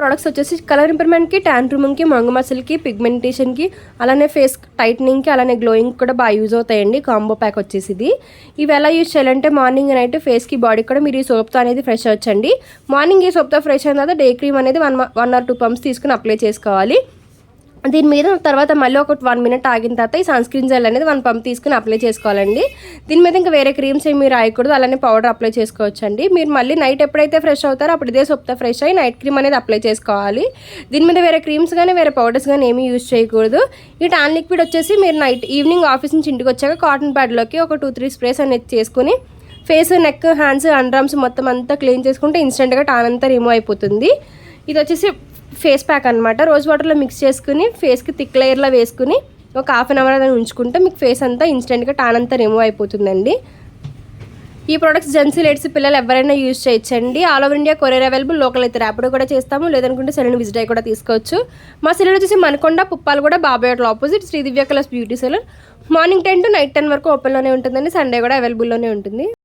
Products వచ్చేసి colour ఇంప్రూవ్మెంట్కి, tan రిమూవ్కి, మంగు మసిల్కి, పిగ్మెంటేషన్కి, అలానే face టైట్నింగ్కి, అలానే గ్లోయింగ్కి కూడా బాగా యూజ్ అవుతాయండి. కాంబో ప్యాక్ వచ్చేసి ఇది. ఇవి ఎలా యూజ్ చేయాలంటే మార్నింగ్ నైట్ ఫేస్కి బాడీకి కూడా మీరు ఈ సోప్తో అనేది ఫ్రెష్ అవ్వచ్చండి. మార్నింగ్ ఈ సోప్తో ఫ్రెష్ అయిన తర్వాత డే క్రీమ్ అనేది 1 or 2 pumps తీసుకుని అప్లై చేసుకోవాలి. దీని మీద తర్వాత మళ్ళీ ఒక 1 minute ఆగిన తర్వాత ఈ సన్ స్క్రీన్ జెల్ అనేది 1 pump తీసుకుని అప్లై చేసుకోవాలండి. దీని మీద ఇంకా వేరే క్రీమ్స్ ఏమి రాయకూడదు. అలానే పౌడర్ అప్లై చేసుకోవచ్చండి. మీరు మళ్ళీ నైట్ ఎప్పుడైతే ఫ్రెష్ అవుతారో అప్పుడు ఇదే సోప్తో ఫ్రెష్ అయ్యి నైట్ క్రీమ్ అనేది అప్లై చేసుకోవాలి. దీని మీద వేరే క్రీమ్స్ కానీ వేరే పౌడర్స్ కానీ ఏమీ యూజ్ చేయకూడదు. ఈ టాన్ లిక్విడ్ వచ్చేసి మీరు ఈవినింగ్ ఆఫీస్ నుంచి ఇంటికి వచ్చాక కాటన్ ప్యాడ్లోకి ఒక 2-3 స్ప్రేస్ అనేది చేసుకుని face, neck, hands, under arms మొత్తం అంతా క్లీన్ చేసుకుంటే ఇన్స్టెంట్గా టాన్ అంతా రిమూవ్ అయిపోతుంది. ఇది వచ్చేసి ఫేస్ ప్యాక్ అనమాట. రోజ్ వాటర్లో మిక్స్ చేసుకుని ఫేస్కి థిక్ లేయర్లో వేసుకుని ఒక 1/2 hour అని ఉంచుకుంటే మీకు ఫేస్ అంతా ఇన్స్టెంట్గా టాన్ అంతా రిమూవ్ అయిపోతుందండి. ఈ ప్రొడక్ట్స్ జెంట్స్, లేడీస్, పిల్లలు ఎవరైనా యూజ్ చేయొచ్చండి. All over India courier available. Local అయితే ర్యాపిడో కూడా చేస్తాము. లేదనుకుంటే సెలూన్ విజిట్ అయ్యి కూడా తీసుకోవచ్చు. మా సెలూన్ వచ్చేసి మనకొండ, పుప్పాలు కూడా, Babai hotel opposite Sri Divya colours beauty salon. Morning 10 to night 10 వరకు ఓపెన్లోనే ఉంటుందండి. సండే కూడా అవైలబుల్లోనే ఉంటుంది.